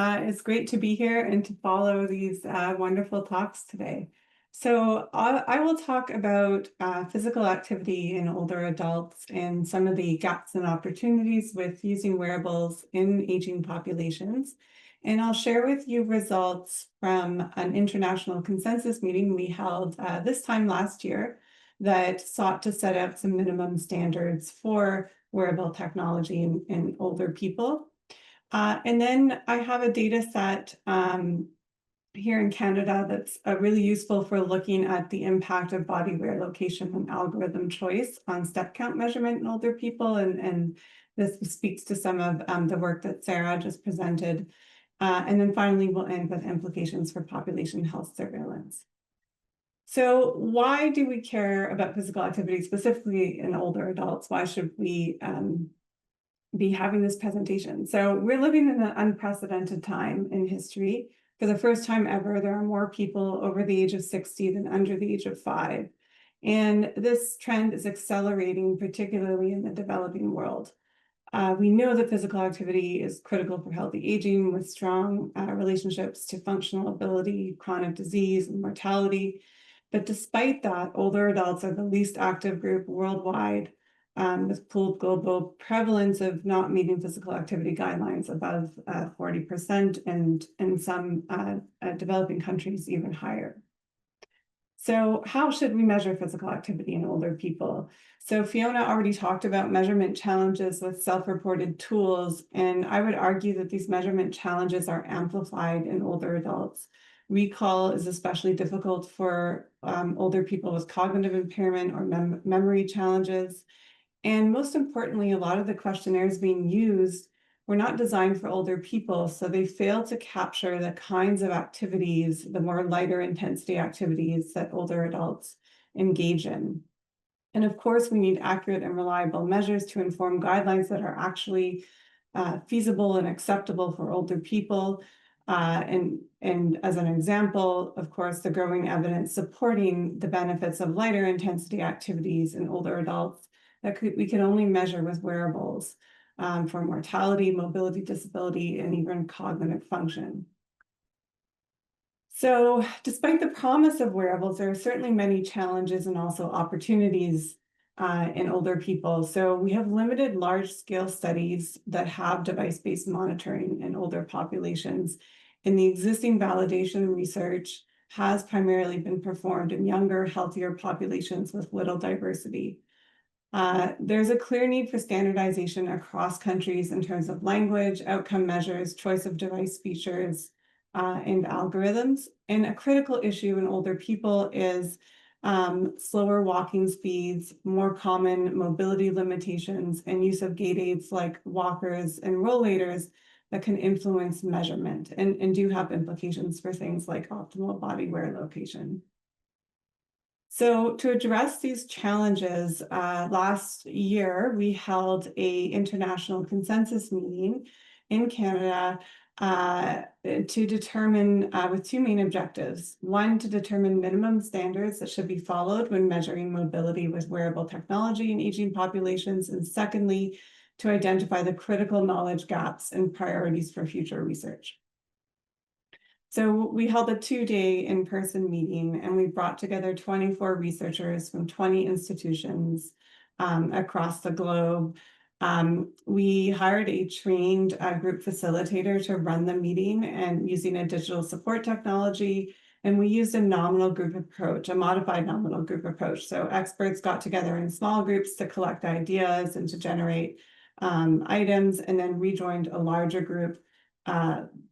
It's great to be here and to follow these wonderful talks today. So I will talk about physical activity in older adults and some of the gaps and opportunities with using wearables in aging populations. And I'll share with you results from an international consensus meeting we held this time last year that sought to set out some minimum standards for wearable technology in older people. And then I have a data set here in Canada that's really useful for looking at the impact of body wear location and algorithm choice on step count measurement in older people. And this speaks to some of the work that Sarah just presented. And then finally, we'll end with implications for population health surveillance. So why do we care about physical activity, specifically in older adults? Why should we be having this presentation? So we're living in an unprecedented time in history. For the first time ever, there are more people over the age of 60 than under the age of 5. And this trend is accelerating, particularly in the developing world. We know that physical activity is critical for healthy aging, with strong relationships to functional ability, chronic disease, and mortality. But despite that, older adults are the least active group worldwide, with pooled global prevalence of not meeting physical activity guidelines above 40%, and in some developing countries even higher. So how should we measure physical activity in older people? So Fiona already talked about measurement challenges with self-reported tools, and I would argue that these measurement challenges are amplified in older adults. Recall is especially difficult for older people with cognitive impairment or memory challenges. And most importantly, a lot of the questionnaires being used were not designed for older people, so they fail to capture the kinds of activities, the more lighter intensity activities that older adults engage in. And of course, we need accurate and reliable measures to inform guidelines that are actually feasible and acceptable for older people. And as an example, of course, the growing evidence supporting the benefits of lighter intensity activities in older adults that we can only measure with wearables for mortality, mobility, disability, and even cognitive function. So despite the promise of wearables, there are certainly many challenges and also opportunities in older people. So we have limited large-scale studies that have device-based monitoring in older populations. And the existing validation research has primarily been performed in younger, healthier populations with little diversity. There's a clear need for standardization across countries in terms of language, outcome measures, choice of device features, and algorithms. And a critical issue in older people is slower walking speeds, more common mobility limitations, and use of gait aids like walkers and rollators that can influence measurement and do have implications for things like optimal body wear location. So to address these challenges, last year, we held an international consensus meeting in Canada to determine with two main objectives. One, to determine minimum standards that should be followed when measuring mobility with wearable technology in aging populations. And secondly, to identify the critical knowledge gaps and priorities for future research. So we held a 2-day in-person meeting, and we brought together 24 researchers from 20 institutions across the globe. We hired a trained group facilitator to run the meeting and using a digital support technology. And we used a nominal group approach, a modified nominal group approach. So experts got together in small groups to collect ideas and to generate items, and then rejoined a larger group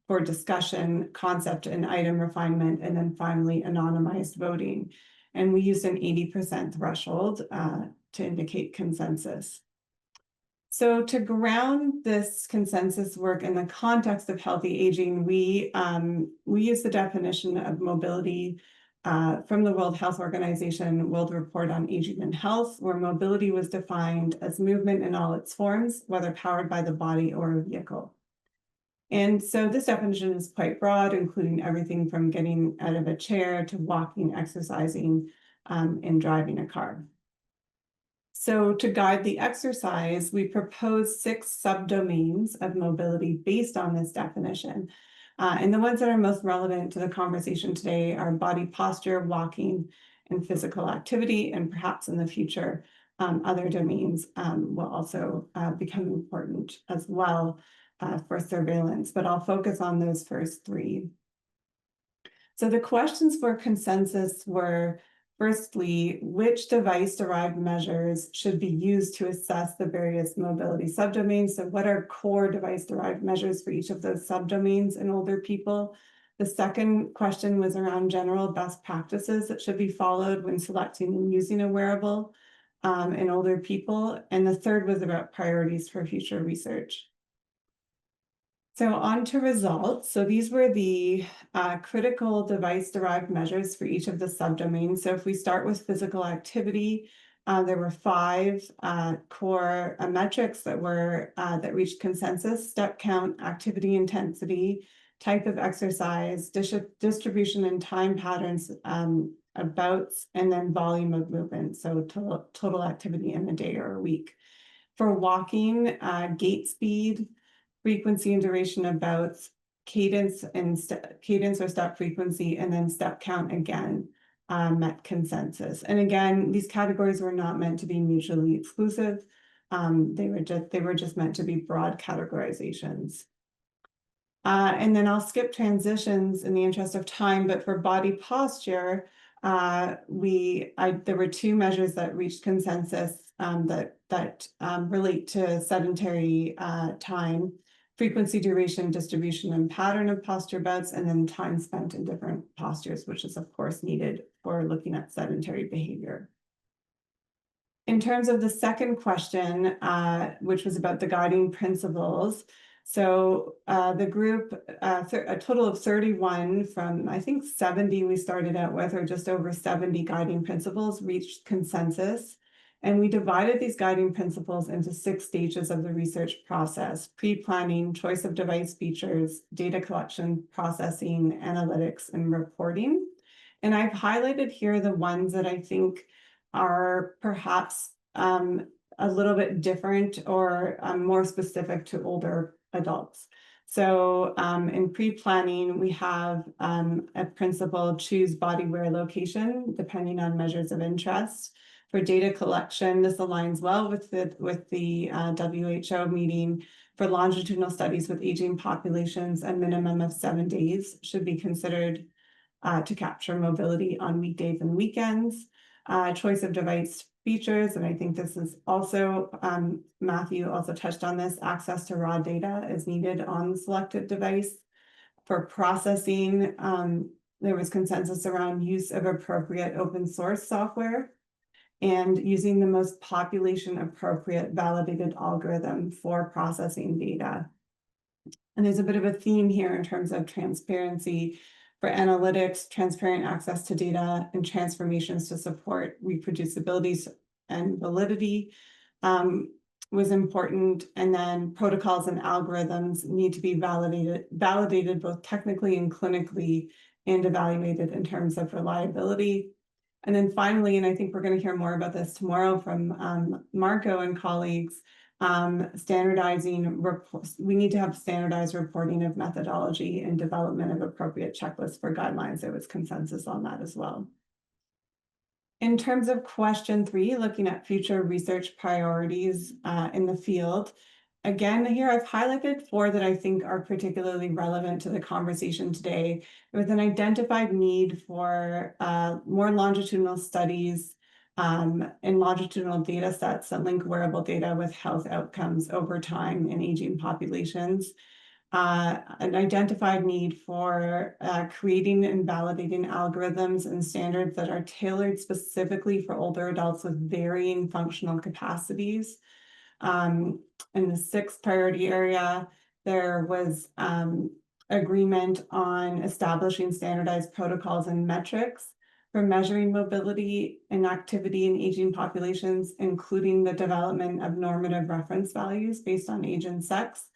for discussion, concept and item refinement, and then finally anonymized voting. And we used an 80% threshold to indicate consensus. So to ground this consensus work in the context of healthy aging, we use the definition of mobility from the World Health Organization World Report on Aging and Health, where mobility was defined as movement in all its forms, whether powered by the body or a vehicle. And so this definition is quite broad, including everything from getting out of a chair to walking, exercising, and driving a car. So to guide the exercise, we proposed 6 subdomains of mobility based on this definition. And the ones that are most relevant to the conversation today are body posture, walking, and physical activity, and perhaps in the future, other domains will also become important as well for surveillance, but I'll focus on those first three. So the questions for consensus were, firstly, which device-derived measures should be used to assess the various mobility subdomains? So what are core device-derived measures for each of those subdomains in older people? The second question was around general best practices that should be followed when selecting and using a wearable in older people. And the third was about priorities for future research. So on to results. So these were the critical device-derived measures for each of the subdomains. So if we start with physical activity, there were 5 core metrics that reached consensus: step count, activity intensity, type of exercise, distribution and time patterns of bouts, and then volume of movement. So total activity in a day or a week. For walking, gait speed, frequency and duration of bouts, cadence or step frequency, and then step count again met consensus. And again, these categories were not meant to be mutually exclusive. They were just meant to be broad categorizations. And then I'll skip transitions in the interest of time, but for body posture, there were 2 measures that reached consensus that relate to sedentary time: frequency, duration, distribution, and pattern of posture bouts, and then time spent in different postures, which is of course needed for looking at sedentary behavior. In terms of the second question, which was about the guiding principles, so the group, a total of 31 from, I think 70 we started out with, or just over 70 guiding principles, reached consensus. And we divided these guiding principles into 6 stages of the research process: pre-planning, choice of device features, data collection, processing, analytics, and reporting. And I've highlighted here the ones that I think are perhaps a little bit different or more specific to older adults. So in pre-planning, we have a principle: choose body wear location depending on measures of interest. For data collection, this aligns well with the WHO meeting. For longitudinal studies with aging populations, a minimum of 7 days should be considered to capture mobility on weekdays and weekends. Choice of device features, and I think this is also, Matthew also touched on this, access to raw data is needed on the selected device. For processing, there was consensus around use of appropriate open source software and using the most population appropriate validated algorithm for processing data. And there's a bit of a theme here in terms of transparency. For analytics, transparent access to data and transformations to support reproducibility and validity was important. And then protocols and algorithms need to be validated both technically and clinically, and evaluated in terms of reliability. And then finally, and I think we're going to hear more about this tomorrow from Marco and colleagues, standardizing reports. We need to have standardized reporting of methodology and development of appropriate checklists for guidelines. There was consensus on that as well. In terms of question 3, looking at future research priorities in the field, again, here I've highlighted 4 that I think are particularly relevant to the conversation today, with an identified need for more longitudinal studies and longitudinal data sets that link wearable data with health outcomes over time in aging populations. An identified need for creating and validating algorithms and standards that are tailored specifically for older adults with varying functional capacities. In the 6th priority area, there was agreement on establishing standardized protocols and metrics for measuring mobility and activity in aging populations, including the development of normative reference values based on age and sex.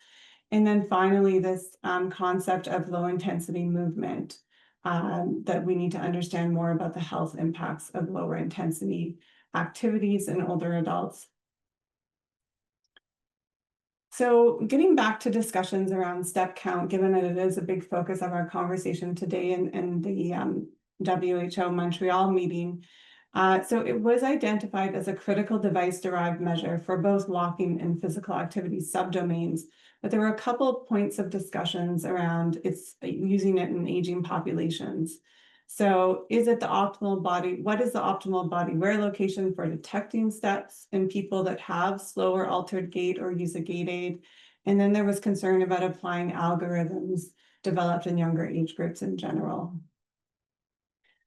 And then finally, this concept of low intensity movement, that we need to understand more about the health impacts of lower intensity activities in older adults. So getting back to discussions around step count, given that it is a big focus of our conversation today in the WHO Montreal meeting, so it was identified as a critical device-derived measure for both walking and physical activity subdomains, but there were a couple of points of discussions around its using it in aging populations. So is it the optimal body? What is the optimal body wear location for detecting steps in people that have slower altered gait or use a gait aid? And then there was concern about applying algorithms developed in younger age groups in general.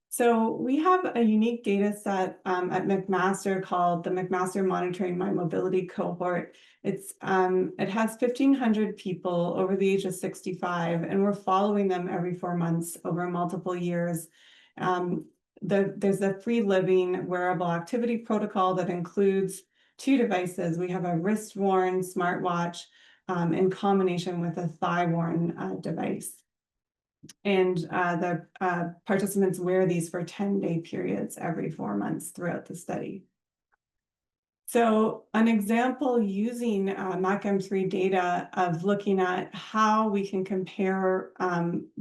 So we have a unique data set at McMaster called the McMaster Monitoring My Mobility Cohort. It has 1,500 people over the age of 65, and we're following them every 4 months over multiple years. There's a free living wearable activity protocol that includes 2 devices. We have a wrist-worn smartwatch in combination with a thigh-worn device. And the participants wear these for 10-day periods every 4 months throughout the study. So an example using MACM3 data of looking at how we can compare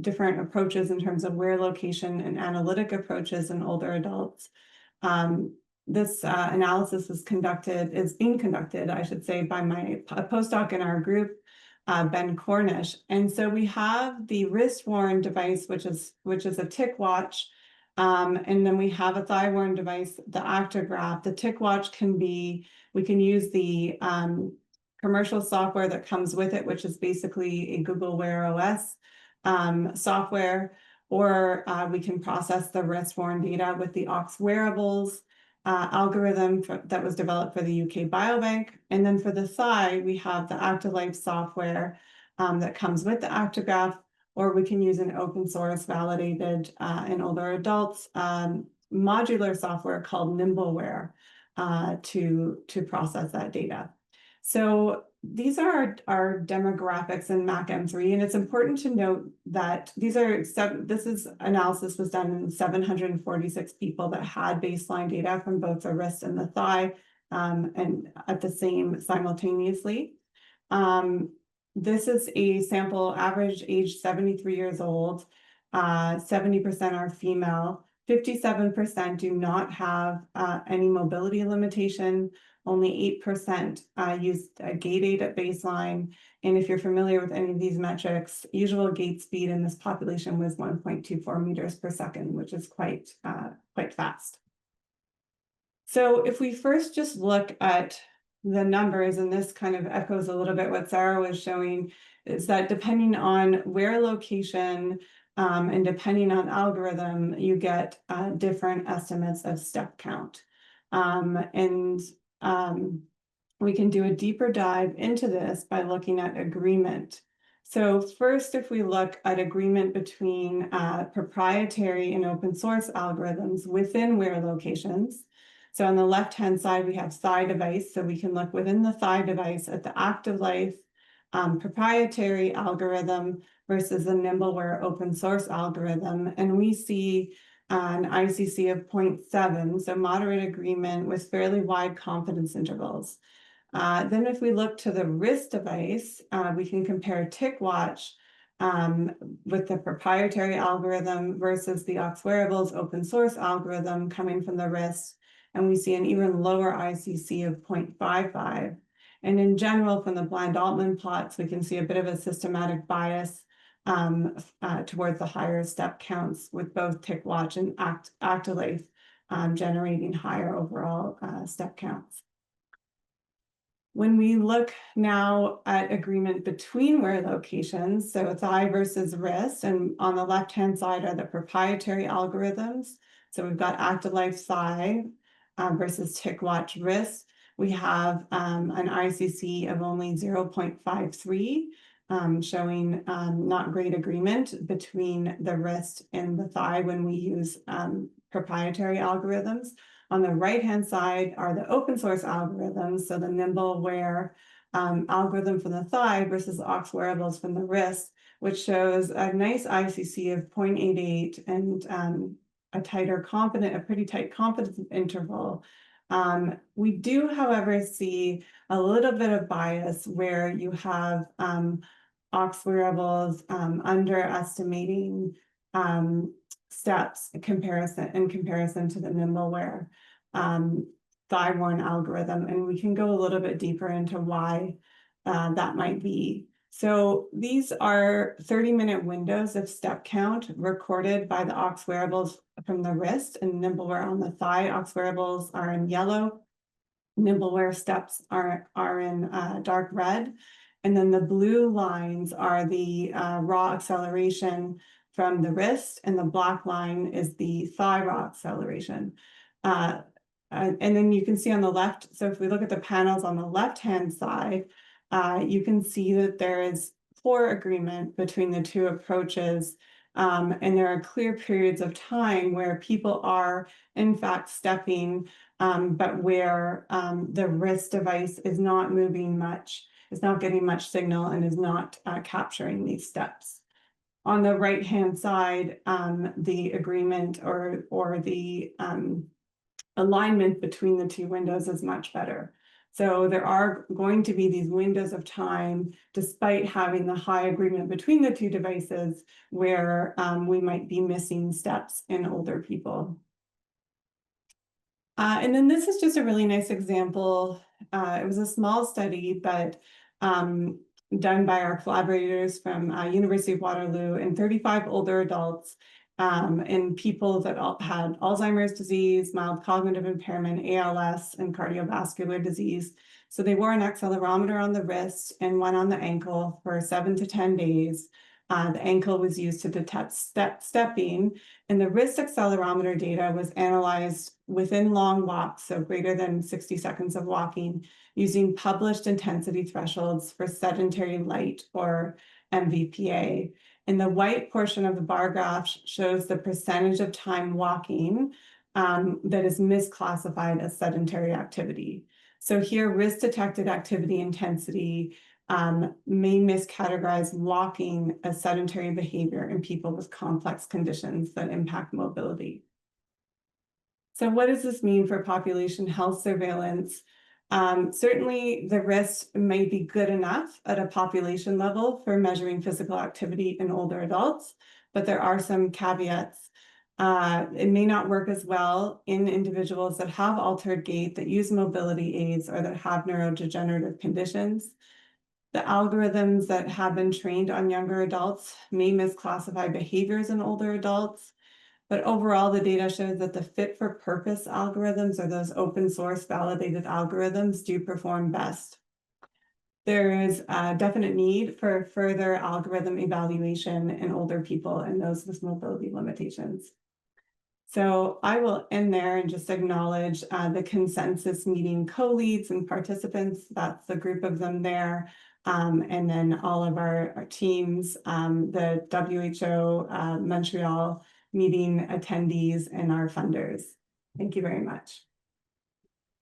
different approaches in terms of wear location and analytic approaches in older adults. This analysis is being conducted, I should say, by a postdoc in our group, Ben Cornish. And so we have the wrist-worn device, which is a tick watch, and then we have a thigh-worn device, the Actigraph. The tick watch we can use the commercial software that comes with it, which is basically a Google Wear OS software, or we can process the wrist-worn data with the Ox Wearables algorithm that was developed for the UK Biobank. And then for the thigh, we have the ActiLife software that comes with the Actigraph, or we can use an open source validated in older adults modular software called Nimbleware to process that data. So these are our demographics in MACM3, and it's important to note that this analysis was done in 746 people that had baseline data from both the wrist and the thigh, and at the same simultaneously. This is a sample average age 73 years old, 70% are female, 57% do not have any mobility limitation. Only 8% used a gait aid at baseline. And if you're familiar with any of these metrics, usual gait speed in this population was 1.24 meters per second, which is quite fast. So if we first just look at the numbers, and this kind of echoes a little bit what Sarah was showing, is that depending on wear location and depending on algorithm, you get different estimates of step count. We can do a deeper dive into this by looking at agreement. So first, if we look at agreement between proprietary and open source algorithms within wear locations. So on the left-hand side, we have thigh device. So we can look within the thigh device at the ActiLife proprietary algorithm versus the Nimbleware open source algorithm. And we see an ICC of 0.7, so moderate agreement with fairly wide confidence intervals. Then if we look to the wrist device, we can compare TicWatch with the proprietary algorithm versus the Ox Wearables open source algorithm coming from the wrist, and we see an even lower ICC of 0.55. And in general, from the Blind-Altman plots, we can see a bit of a systematic bias towards the higher step counts with both TicWatch and ActiLife generating higher overall step counts. When we look now at agreement between wear locations, so thigh versus wrist, and on the left-hand side are the proprietary algorithms. So we've got ActiLife thigh versus TicWatch wrist. We have an ICC of only 0.53, showing not great agreement between the wrist and the thigh when we use proprietary algorithms. On the right-hand side are the open source algorithms, so the Nimbleware algorithm from the thigh versus Ox Wearables from the wrist, which shows a nice ICC of 0.88 and a pretty tight confidence interval We do, however, see a little bit of bias where you have aux wearables underestimating steps in comparison to the NimbleWear thigh-worn algorithm, and we can go a little bit deeper into why that might be. So these are 30-minute windows of step count recorded by the aux wearables from the wrist and NimbleWear on the thigh. Aux wearables are in yellow. NimbleWear steps are in dark red. And then the blue lines are the raw acceleration from the wrist, and the black line is the thigh raw acceleration. And then you can see on the left, so if we look at the panels on the left-hand side, you can see that there is poor agreement between the two approaches. And there are clear periods of time where people are, in fact, stepping, but where the wrist device is not moving much, is not getting much signal, and is not capturing these steps. On the right-hand side, the agreement or the alignment between the two windows is much better. So there are going to be these windows of time, despite having the high agreement between the two devices, where we might be missing steps in older people. And then this is just a really nice example. It was a small study, but done by our collaborators from University of Waterloo and 35 older adults and people that had Alzheimer's disease, mild cognitive impairment, ALS, and cardiovascular disease. So they wore an accelerometer on the wrist and one on the ankle for 7 to 10 days. The ankle was used to detect stepping, and the wrist accelerometer data was analyzed within long walks, so greater than 60 seconds of walking, using published intensity thresholds for sedentary light, or MVPA. And the white portion of the bar graph shows the percentage of time walking that is misclassified as sedentary activity. So here, wrist-detected activity intensity may miscategorize walking as sedentary behavior in people with complex conditions that impact mobility. So what does this mean for population health surveillance? Certainly, the wrist may be good enough at a population level for measuring physical activity in older adults, but there are some caveats. It may not work as well in individuals that have altered gait, that use mobility aids, or that have neurodegenerative conditions. The algorithms that have been trained on younger adults may misclassify behaviors in older adults. But overall, the data shows that the fit for purpose algorithms, or those open source validated algorithms, do perform best. There is a definite need for further algorithm evaluation in older people and those with mobility limitations. So I will end there and just acknowledge the consensus meeting co-leads and participants. That's the group of them there. And then all of our teams, the WHO Montreal meeting attendees, and our funders. Thank you very much.